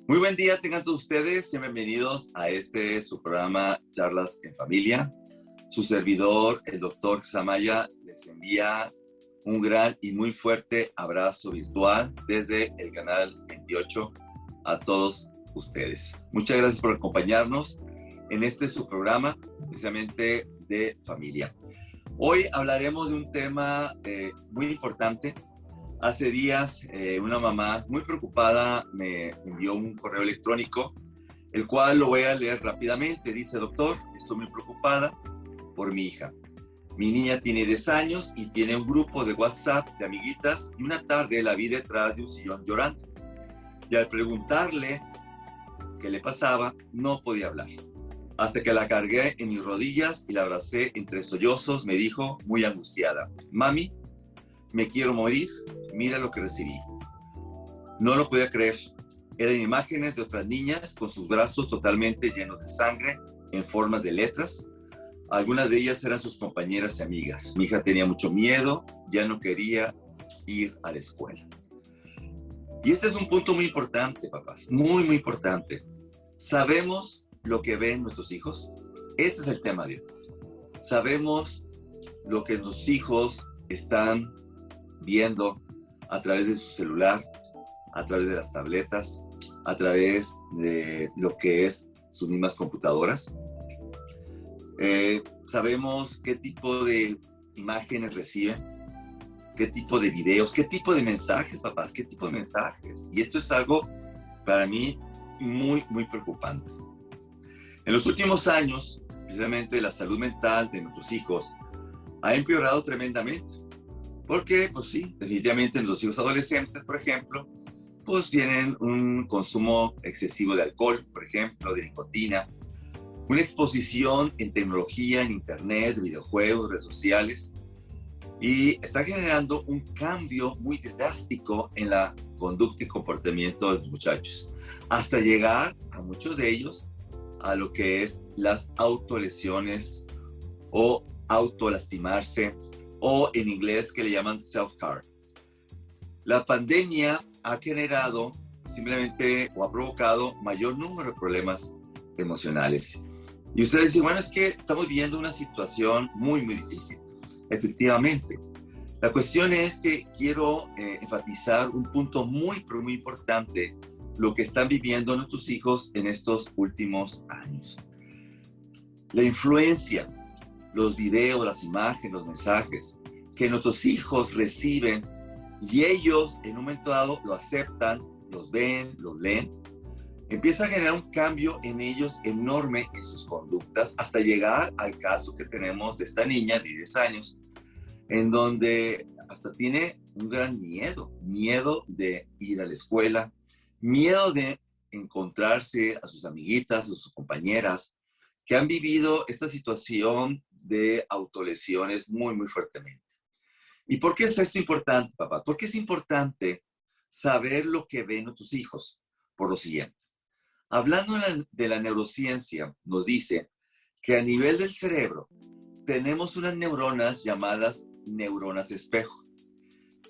Muy buen día tengan todos ustedes, sean bienvenidos a su programa Charlas en Familia. Su servidor, el doctor Xamaya, les envía un gran y muy fuerte abrazo virtual desde el canal 28 a todos ustedes. Muchas gracias por acompañarnos en su programa, precisamente de familia. Hoy hablaremos de un tema muy importante. Hace días una mamá muy preocupada me envió un correo electrónico, el cual lo voy a leer rápidamente. Dice: doctor, estoy muy preocupada por mi hija. Mi niña tiene 10 años y tiene un grupo de WhatsApp de amiguitas, y una tarde la vi detrás de un sillón llorando. Y al preguntarle qué le pasaba, no podía hablar. Hasta que la cargué en mis rodillas y la abracé entre sollozos, me dijo, muy angustiada: mami, me quiero morir, mira lo que recibí. No lo podía creer. Eran imágenes de otras niñas con sus brazos totalmente llenos de sangre en formas de letras. Algunas de ellas eran sus compañeras y amigas. Mi hija tenía mucho miedo, ya no quería ir a la escuela. Y este es un punto muy importante, papás, muy, muy importante. ¿Sabemos lo que ven nuestros hijos? Este es el tema de hoy. ¿Sabemos lo que nuestros hijos están viendo a través de su celular, a través de las tabletas, a través de lo que es sus mismas computadoras? ¿Sabemos qué tipo de imágenes reciben? ¿Qué tipo de videos? ¿Qué tipo de mensajes, papás? ¿Qué tipo de mensajes? Y esto es algo para mí muy, muy preocupante. En los últimos años, precisamente la salud mental de nuestros hijos ha empeorado tremendamente. Porque, pues sí, definitivamente los hijos adolescentes, por ejemplo, pues tienen un consumo excesivo de alcohol, por ejemplo, de nicotina, una exposición en tecnología, en internet, videojuegos, redes sociales, y está generando un cambio muy drástico en la conducta y comportamiento de los muchachos, hasta llegar a muchos de ellos a lo que es las autolesiones o autolastimarse, o en inglés que le llaman self-harm. La pandemia ha generado simplemente o ha provocado mayor número de problemas emocionales. Y ustedes dicen, bueno, es que estamos viviendo una situación muy, muy difícil. Efectivamente. La cuestión es que quiero enfatizar un punto muy, pero muy importante, lo que están viviendo nuestros hijos en estos últimos años. La influencia, los videos, las imágenes, los mensajes que nuestros hijos reciben, y ellos en un momento dado lo aceptan, los ven, los leen, empieza a generar un cambio en ellos enorme en sus conductas, hasta llegar al caso que tenemos de esta niña de 10 años, en donde hasta tiene un gran miedo de ir a la escuela, miedo de encontrarse a sus amiguitas, a sus compañeras, que han vivido esta situación de autolesiones muy, muy fuertemente. ¿Y por qué es esto importante, papá? ¿Por qué es importante saber lo que ven nuestros hijos? Por lo siguiente. Hablando de la neurociencia, nos dice que a nivel del cerebro tenemos unas neuronas llamadas neuronas espejo.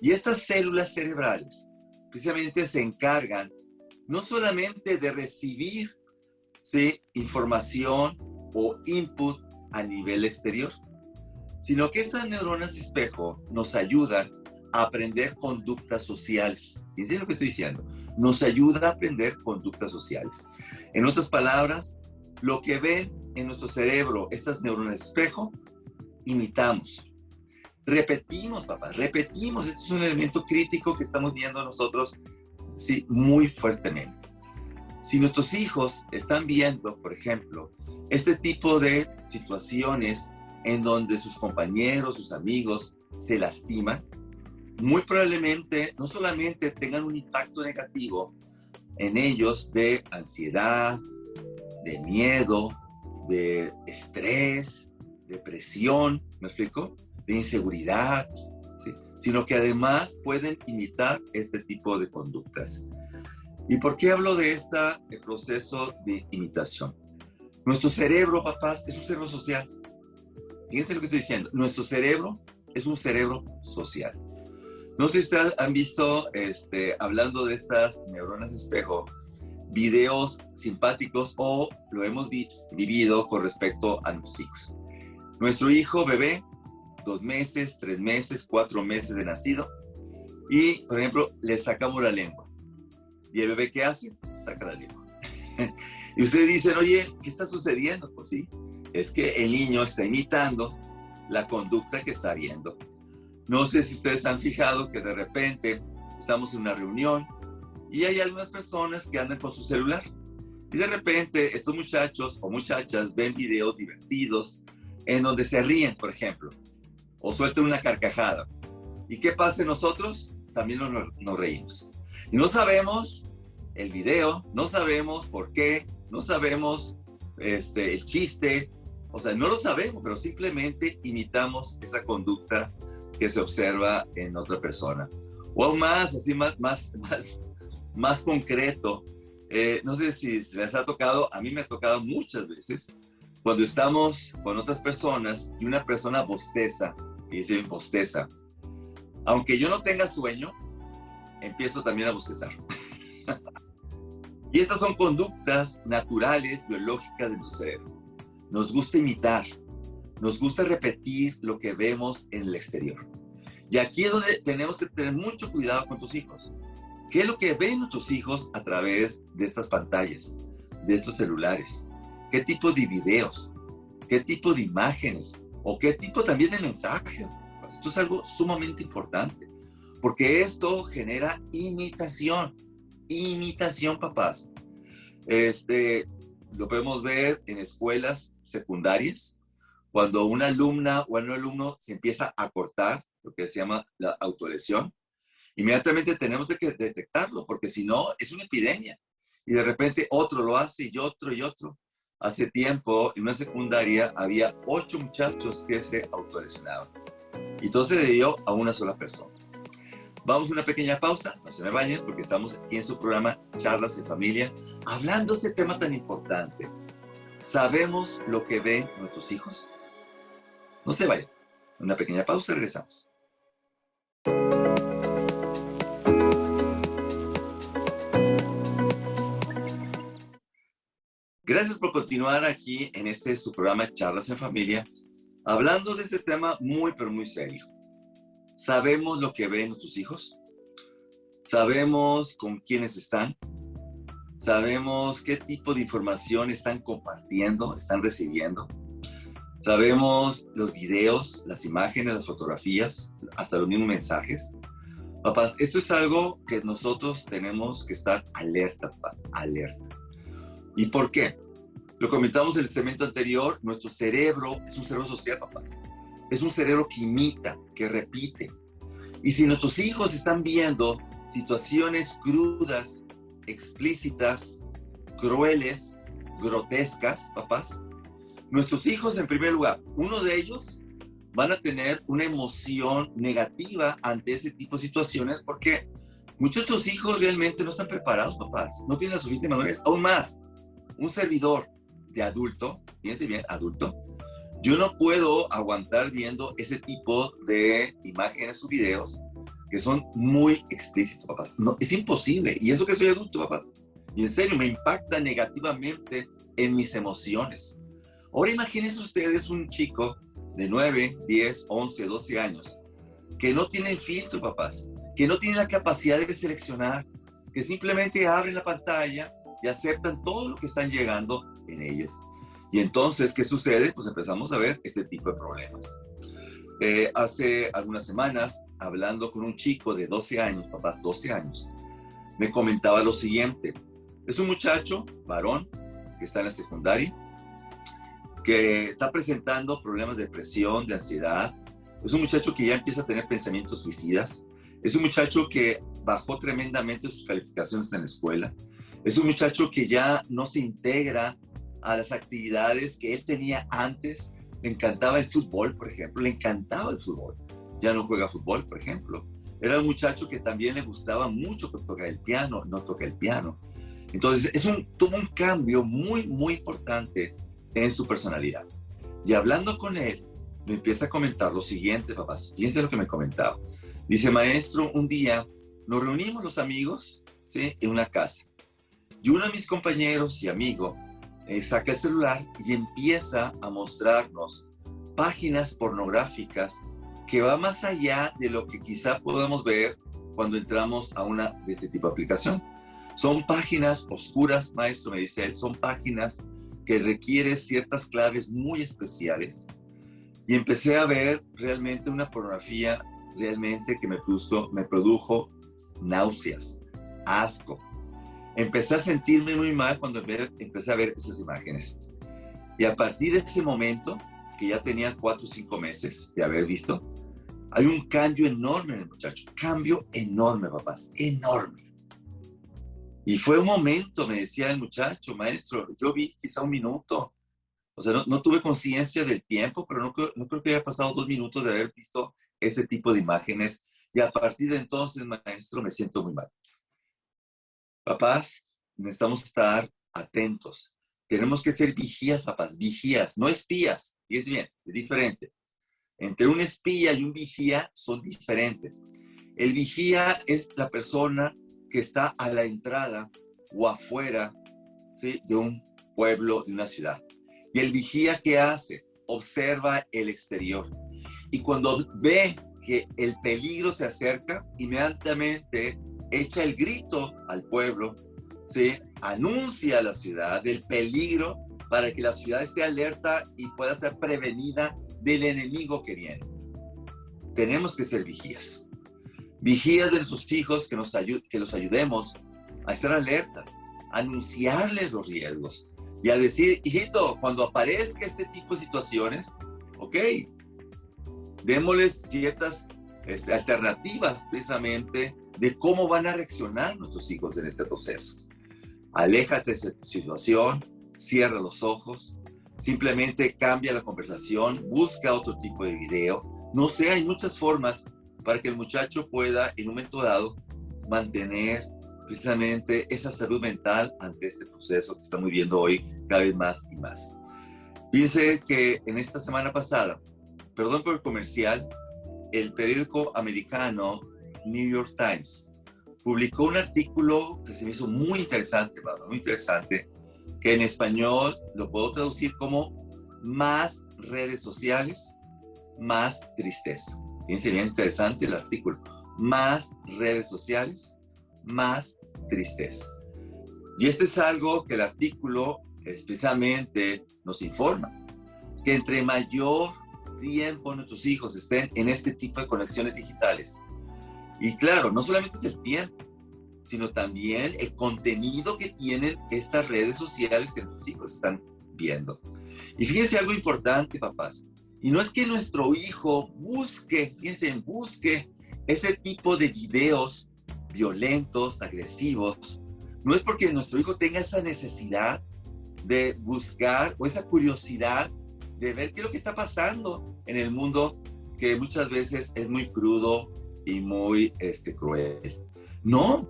Y estas células cerebrales precisamente se encargan no solamente de recibir, ¿sí?, información o input a nivel exterior, sino que estas neuronas espejo nos ayudan a aprender conductas sociales. Fíjense lo que estoy diciendo. Nos ayuda a aprender conductas sociales. En otras palabras, lo que ven en nuestro cerebro estas neuronas espejo, imitamos. Repetimos, papá, repetimos. Este es un elemento crítico que estamos viendo nosotros, sí, muy fuertemente. Si nuestros hijos están viendo, por ejemplo, este tipo de situaciones en donde sus compañeros, sus amigos se lastiman, muy probablemente no solamente tengan un impacto negativo en ellos de ansiedad, de miedo, de estrés, depresión, ¿me explico?, de inseguridad, ¿sí?, sino que además pueden imitar este tipo de conductas. ¿Y por qué hablo de este proceso de imitación? Nuestro cerebro, papás, es un cerebro social. Fíjense lo que estoy diciendo. Nuestro cerebro es un cerebro social. No sé si ustedes han visto, hablando de estas neuronas espejo, videos simpáticos o lo hemos vivido con respecto a nuestros hijos. Nuestro hijo bebé, 2 meses, 3 meses, 4 meses de nacido, y, por ejemplo, le sacamos la lengua. ¿Y el bebé qué hace? Saca la lengua. Y ustedes dicen, oye, ¿qué está sucediendo? Pues sí, es que el niño está imitando la conducta que está viendo. No sé si ustedes han fijado que de repente estamos en una reunión y hay algunas personas que andan con su celular. Y de repente estos muchachos o muchachas ven videos divertidos en donde se ríen, por ejemplo, o sueltan una carcajada. ¿Y qué pasa en nosotros? También nos reímos. Y no sabemos el video, no sabemos por qué, no sabemos el chiste, o sea, no lo sabemos, pero simplemente imitamos esa conducta que se observa en otra persona. O aún más, así más concreto, no sé si les ha tocado, a mí me ha tocado muchas veces, cuando estamos con otras personas y una persona bosteza, y dice bosteza, aunque yo no tenga sueño, empiezo también a bostezar. Y estas son conductas naturales, biológicas de nuestro cerebro. Nos gusta imitar, nos gusta repetir lo que vemos en el exterior. Y aquí es donde tenemos que tener mucho cuidado con tus hijos. ¿Qué es lo que ven tus hijos a través de estas pantallas, de estos celulares? ¿Qué tipo de videos? ¿Qué tipo de imágenes? ¿O qué tipo también de mensajes? Esto es algo sumamente importante, porque esto genera imitación. Imitación, papás. Lo podemos ver en escuelas secundarias, cuando una alumna o un alumno se empieza a cortar, lo que se llama la autolesión, inmediatamente tenemos que detectarlo, porque si no, es una epidemia. Y de repente otro lo hace y otro y otro. Hace tiempo, en una secundaria, había 8 muchachos que se autolesionaban. Y todo se debió a una sola persona. Vamos a una pequeña pausa, no se me vayan, porque estamos aquí en su programa Charlas en Familia, hablando de este tema tan importante. ¿Sabemos lo que ven nuestros hijos? No se vayan. Una pequeña pausa, regresamos. Gracias por continuar aquí en su programa Charlas en Familia, hablando de este tema muy, pero muy serio. ¿Sabemos lo que ven nuestros hijos? ¿Sabemos con quiénes están? ¿Sabemos qué tipo de información están compartiendo, están recibiendo? ¿Sabemos los videos, las imágenes, las fotografías, hasta los mismos mensajes? Papás, esto es algo que nosotros tenemos que estar alerta, papás, alerta. ¿Y por qué? Lo comentamos en el segmento anterior, nuestro cerebro es un cerebro social, papás. Es un cerebro que imita, que repite. Y si nuestros hijos están viendo situaciones crudas, explícitas, crueles, grotescas, papás, nuestros hijos, en primer lugar, uno de ellos van a tener una emoción negativa ante ese tipo de situaciones porque muchos de tus hijos realmente no están preparados, papás. No tienen la suficiente madurez. Aún más, un servidor de adulto, fíjense bien, adulto, yo no puedo aguantar viendo ese tipo de imágenes o videos que son muy explícitos, papás. No, es imposible. Y eso que soy adulto, papás. Y en serio, me impacta negativamente en mis emociones. Ahora imagínense ustedes un chico de 9, 10, 11, 12 años que no tienen filtro, papás, que no tienen la capacidad de seleccionar, que simplemente abren la pantalla y aceptan todo lo que están llegando en ellos. Y entonces, ¿qué sucede? Pues empezamos a ver este tipo de problemas. Hace algunas semanas, hablando con un chico de 12 años, papás, 12 años, me comentaba lo siguiente. Es un muchacho, varón, que está en la secundaria, que está presentando problemas de depresión, de ansiedad. Es un muchacho que ya empieza a tener pensamientos suicidas. Es un muchacho que bajó tremendamente sus calificaciones en la escuela. Es un muchacho que ya no se integra a las actividades que él tenía antes. Le encantaba el fútbol, por ejemplo. Le encantaba el fútbol. Ya no juega fútbol, por ejemplo. Era un muchacho que también le gustaba mucho tocar el piano. No toca el piano. Entonces, tuvo un cambio muy, muy importante en su personalidad. Y hablando con él, me empieza a comentar lo siguiente, papás. Fíjense lo que me comentaba. Dice, maestro, un día nos reunimos los amigos, ¿sí?, en una casa. Y uno de mis compañeros y amigo saca el celular y empieza a mostrarnos páginas pornográficas que va más allá de lo que quizá podamos ver cuando entramos a una de este tipo de aplicación. Son páginas oscuras, maestro, me dice él, son páginas que requieren ciertas claves muy especiales. Y empecé a ver realmente una pornografía realmente que me produjo náuseas, asco. Empecé a sentirme muy mal cuando empecé a ver esas imágenes. Y a partir de ese momento, que ya tenía 4 o 5 meses de haber visto, hay un cambio enorme en el muchacho. Cambio enorme, papás, enorme. Y fue un momento, me decía el muchacho, maestro, yo vi quizá 1 minuto. O sea, no tuve conciencia del tiempo, pero no creo que haya pasado 2 minutos de haber visto ese tipo de imágenes. Y a partir de entonces, maestro, me siento muy mal. Papás, necesitamos estar atentos. Tenemos que ser vigías, papás, vigías, no espías. Fíjense bien, es diferente. Entre un espía y un vigía son diferentes. El vigía es la persona que está a la entrada o afuera, ¿sí?, de un pueblo, de una ciudad. Y el vigía, ¿qué hace? Observa el exterior. Y cuando ve que el peligro se acerca, inmediatamente echa el grito al pueblo, ¿sí?, anuncia a la ciudad del peligro para que la ciudad esté alerta y pueda ser prevenida del enemigo que viene. Tenemos que ser vigías. Vigías de nuestros hijos, que los ayudemos a estar alertas, a anunciarles los riesgos y a decir, hijito, cuando aparezca este tipo de situaciones, ok, démosles ciertas alternativas precisamente de cómo van a reaccionar nuestros hijos en este proceso. Aléjate de esta situación, cierra los ojos, simplemente cambia la conversación, busca otro tipo de video. No sé, hay muchas formas para que el muchacho pueda, en un momento dado, mantener precisamente esa salud mental ante este proceso que estamos viviendo hoy cada vez más y más. Fíjense que en esta semana pasada, perdón por el comercial, el periódico americano New York Times publicó un artículo que se me hizo muy interesante, que en español lo puedo traducir como más redes sociales, más tristeza. Fíjense bien interesante el artículo. Más redes sociales, más tristeza. Y esto es algo que el artículo especialmente nos informa, que entre mayor tiempo nuestros hijos estén en este tipo de conexiones digitales. Y claro, no solamente es el tiempo, sino también el contenido que tienen estas redes sociales que nuestros hijos están viendo. Y fíjense algo importante, papás. Y no es que nuestro hijo busque ese tipo de videos violentos, agresivos. No es porque nuestro hijo tenga esa necesidad de buscar o esa curiosidad de ver qué es lo que está pasando en el mundo, que muchas veces es muy crudo y muy cruel. No,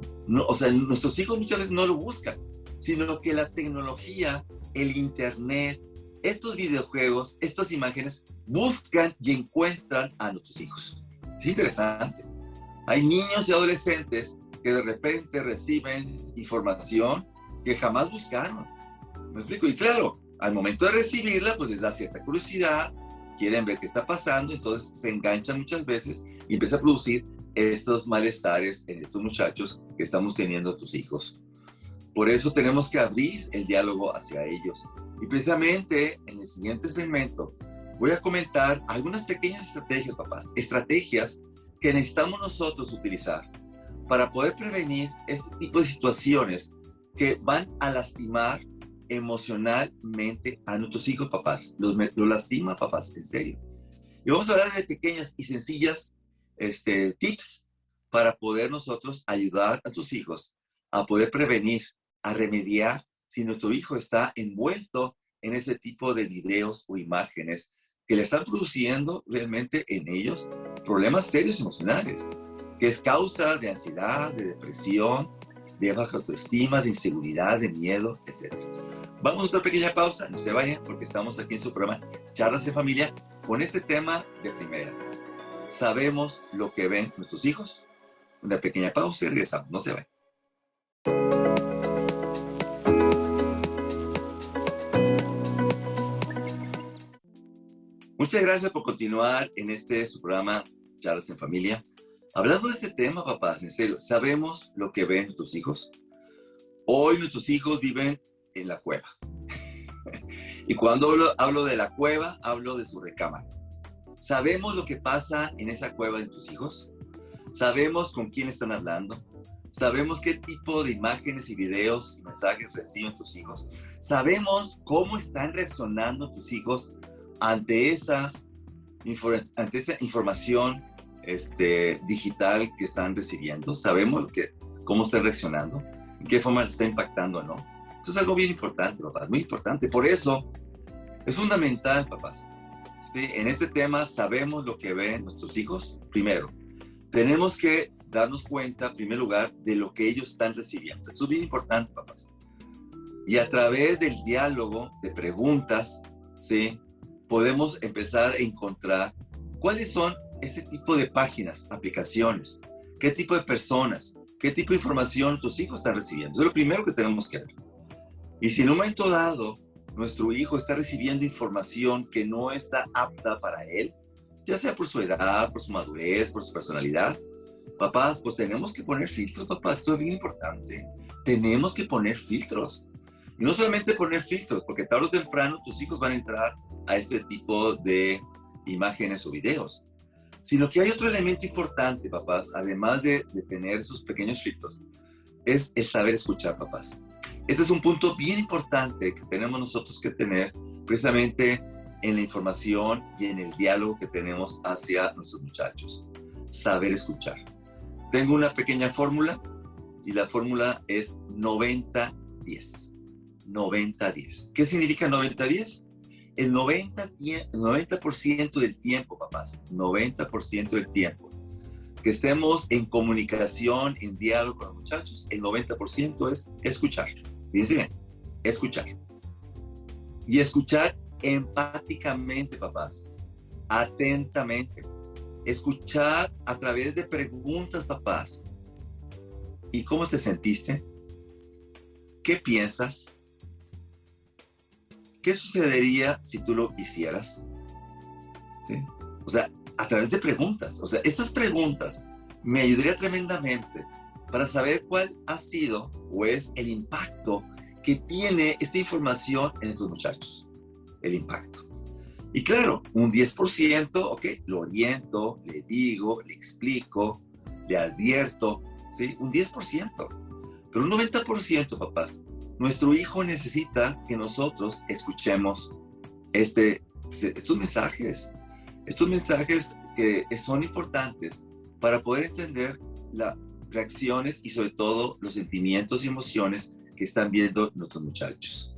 o sea, nuestros hijos muchas veces no lo buscan, sino que la tecnología, el internet, estos videojuegos, estas imágenes buscan y encuentran a nuestros hijos. Es interesante. Hay niños y adolescentes que de repente reciben información que jamás buscaron. ¿Me explico? Y claro, al momento de recibirla, pues les da cierta curiosidad, quieren ver qué está pasando, entonces se enganchan muchas veces y empieza a producir estos malestares en estos muchachos que estamos teniendo tus hijos. Por eso tenemos que abrir el diálogo hacia ellos. Y precisamente en el siguiente segmento voy a comentar algunas pequeñas estrategias, papás, estrategias que necesitamos nosotros utilizar para poder prevenir este tipo de situaciones que van a lastimar emocionalmente a nuestros hijos, papás. Los lastima, papás, en serio. Y vamos a hablar de pequeñas y sencillas tips para poder nosotros ayudar a tus hijos a poder prevenir, a remediar si nuestro hijo está envuelto en ese tipo de videos o imágenes que le están produciendo realmente en ellos problemas serios emocionales, que es causa de ansiedad, de depresión, de baja autoestima, de inseguridad, de miedo, etc. Vamos a otra pequeña pausa, no se vayan porque estamos aquí en su programa Charlas en Familia con este tema de primera. ¿Sabemos lo que ven nuestros hijos? Una pequeña pausa y regresamos, no se vayan. Muchas gracias por continuar en su programa Charlas en Familia. Hablando de este tema, papás, en serio, ¿sabemos lo que ven nuestros hijos? Hoy nuestros hijos viven en la cueva. Y cuando hablo de la cueva, hablo de su recámara. ¿Sabemos lo que pasa en esa cueva de tus hijos? ¿Sabemos con quién están hablando? ¿Sabemos qué tipo de imágenes y videos y mensajes reciben tus hijos? ¿Sabemos cómo están reaccionando tus hijos ante esa información digital que están recibiendo? ¿Sabemos cómo están reaccionando? ¿En qué forma les está impactando, no? Esto es algo bien importante, papás, muy importante. Por eso es fundamental, papás. ¿Sí? En este tema, ¿sabemos lo que ven nuestros hijos? Primero, tenemos que darnos cuenta, en primer lugar, de lo que ellos están recibiendo. Esto es bien importante, papás. Y a través del diálogo, de preguntas, ¿sí?, podemos empezar a encontrar cuáles son ese tipo de páginas, aplicaciones, qué tipo de personas, qué tipo de información tus hijos están recibiendo. Eso es lo primero que tenemos que ver. Y si en un momento dado nuestro hijo está recibiendo información que no está apta para él, ya sea por su edad, por su madurez, por su personalidad, papás, pues tenemos que poner filtros, papás. Esto es bien importante. Tenemos que poner filtros. Y no solamente poner filtros, porque tarde o temprano tus hijos van a entrar a este tipo de imágenes o videos, sino que hay otro elemento importante, papás, además de tener esos pequeños filtros, es el saber escuchar, papás. Este es un punto bien importante que tenemos nosotros que tener precisamente en la información y en el diálogo que tenemos hacia nuestros muchachos. Saber escuchar. Tengo una pequeña fórmula y la fórmula es 90-10. 90-10. ¿Qué significa 90-10? El 90% del tiempo, papás, 90% del tiempo que estemos en comunicación, en diálogo con los muchachos, el 90% es escuchar. Fíjense bien, escuchar. Y escuchar empáticamente, papás, atentamente. Escuchar a través de preguntas, papás. ¿Y cómo te sentiste? ¿Qué piensas? ¿Qué sucedería si tú lo hicieras? ¿Sí? O sea, a través de preguntas. O sea, estas preguntas me ayudarían tremendamente para saber cuál ha sido o es el impacto que tiene esta información en estos muchachos. El impacto. Y claro, un 10%, ok, lo oriento, le digo, le explico, le advierto, ¿sí? Un 10%. Pero un 90%, papás, nuestro hijo necesita que nosotros escuchemos estos mensajes que son importantes para poder entender las reacciones y sobre todo los sentimientos y emociones que están viendo nuestros muchachos.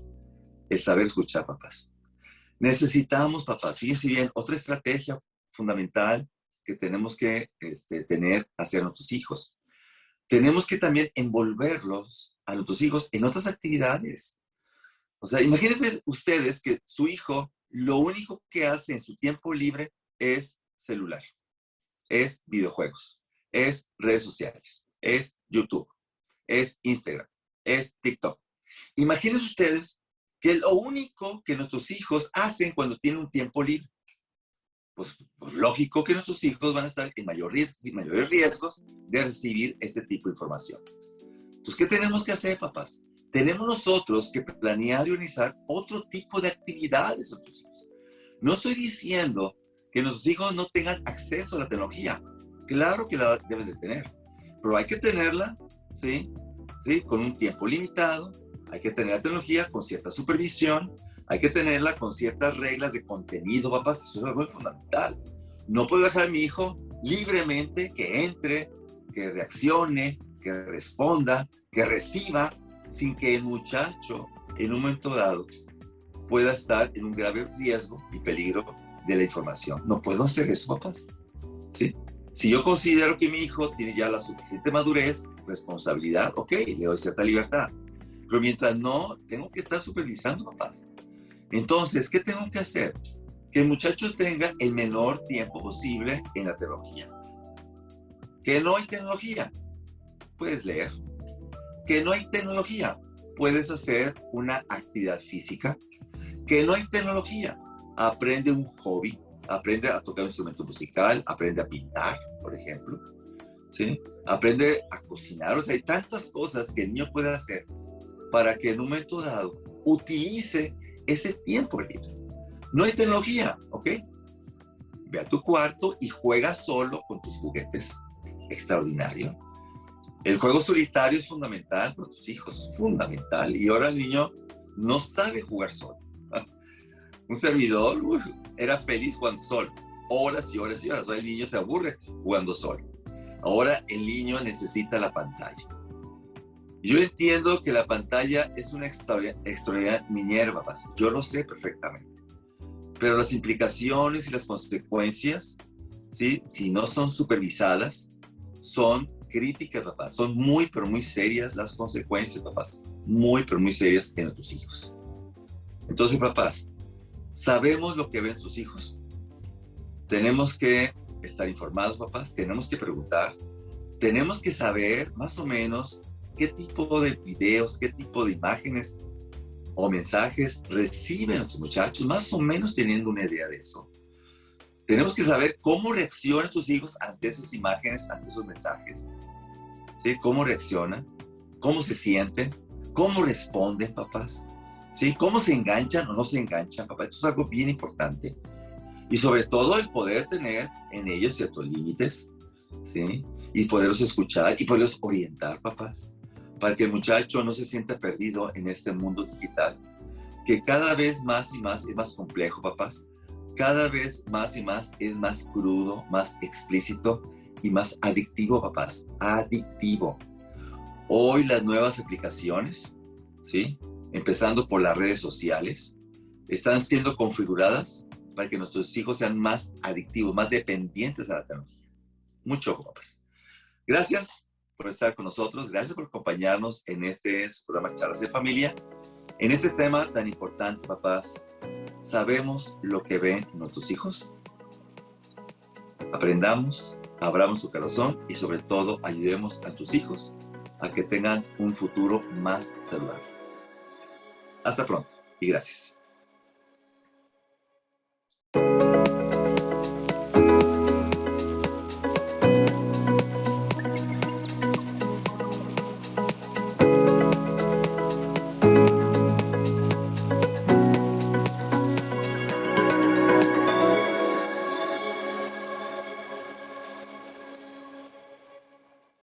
El saber escuchar, papás. Necesitamos, papás, fíjense bien, otra estrategia fundamental que tenemos que tener hacia nuestros hijos. Tenemos que también envolverlos a nuestros hijos en otras actividades. O sea, imagínense ustedes que su hijo lo único que hace en su tiempo libre es celular, es videojuegos, es redes sociales, es YouTube, es Instagram, es TikTok. Imagínense ustedes que lo único que nuestros hijos hacen cuando tienen un tiempo libre. Pues lógico que nuestros hijos van a estar en mayores riesgos de recibir este tipo de información. Entonces, ¿qué tenemos que hacer, papás? Tenemos nosotros que planear y organizar otro tipo de actividades a nuestros hijos. No estoy diciendo que nuestros hijos no tengan acceso a la tecnología. Claro que la deben de tener, pero hay que tenerla, ¿sí? Con un tiempo limitado. Hay que tener la tecnología con cierta supervisión. Hay que tenerla con ciertas reglas de contenido, papás. Eso es algo fundamental. No puedo dejar a mi hijo libremente que entre, que reaccione, que responda, que reciba, sin que el muchacho en un momento dado pueda estar en un grave riesgo y peligro de la información. No puedo hacer eso, papás. ¿Sí? Si yo considero que mi hijo tiene ya la suficiente madurez, responsabilidad, ok, le doy cierta libertad. Pero mientras no, tengo que estar supervisando, papás. Entonces, ¿qué tengo que hacer? Que el muchacho tenga el menor tiempo posible en la tecnología. Que no hay tecnología, puedes leer. Que no hay tecnología, puedes hacer una actividad física. Que no hay tecnología, aprende un hobby. aprende a tocar un instrumento musical, aprende a pintar, por ejemplo, ¿sí? Aprende a cocinar. O sea, hay tantas cosas que el niño puede hacer para que en un momento dado utilice ese tiempo libre. No hay tecnología, ¿ok? Ve a tu cuarto y juega solo con tus juguetes. Extraordinario. El juego solitario es fundamental para tus hijos, fundamental. Y ahora el niño no sabe jugar solo. Un servidor era feliz jugando solo, horas y horas y horas. Ahora el niño se aburre jugando solo. Ahora el niño necesita la pantalla. Yo entiendo que la pantalla es una extraordinaria niñera, papás. Yo lo sé perfectamente. Pero las implicaciones y las consecuencias, ¿sí? Si no son supervisadas, son críticas, papás. Son muy, pero muy serias las consecuencias, papás. Muy, pero muy serias en tus hijos. Entonces, papás, sabemos lo que ven sus hijos. Tenemos que estar informados, papás. Tenemos que preguntar. Tenemos que saber más o menos qué tipo de videos, qué tipo de imágenes o mensajes reciben nuestros muchachos, más o menos teniendo una idea de eso. Tenemos que saber cómo reaccionan tus hijos ante esas imágenes, ante esos mensajes. ¿Sí? ¿Cómo reaccionan? ¿Cómo se sienten? ¿Cómo responden, papás? ¿Sí? ¿Cómo se enganchan o no se enganchan, papás? Esto es algo bien importante. Y sobre todo el poder tener en ellos ciertos límites, ¿sí? Y poderlos escuchar y poderlos orientar, papás, para que el muchacho no se sienta perdido en este mundo digital, que cada vez más y más es más complejo, papás. Cada vez más y más es más crudo, más explícito y más adictivo, papás. Adictivo. Hoy las nuevas aplicaciones, ¿sí? Empezando por las redes sociales, están siendo configuradas para que nuestros hijos sean más adictivos, más dependientes a la tecnología. Mucho ojo, papás. Gracias por estar con nosotros. Gracias por acompañarnos en este programa Charlas de Familia. En este tema tan importante, papás, ¿sabemos lo que ven nuestros hijos? Aprendamos, abramos su corazón y sobre todo ayudemos a tus hijos a que tengan un futuro más saludable. Hasta pronto y gracias.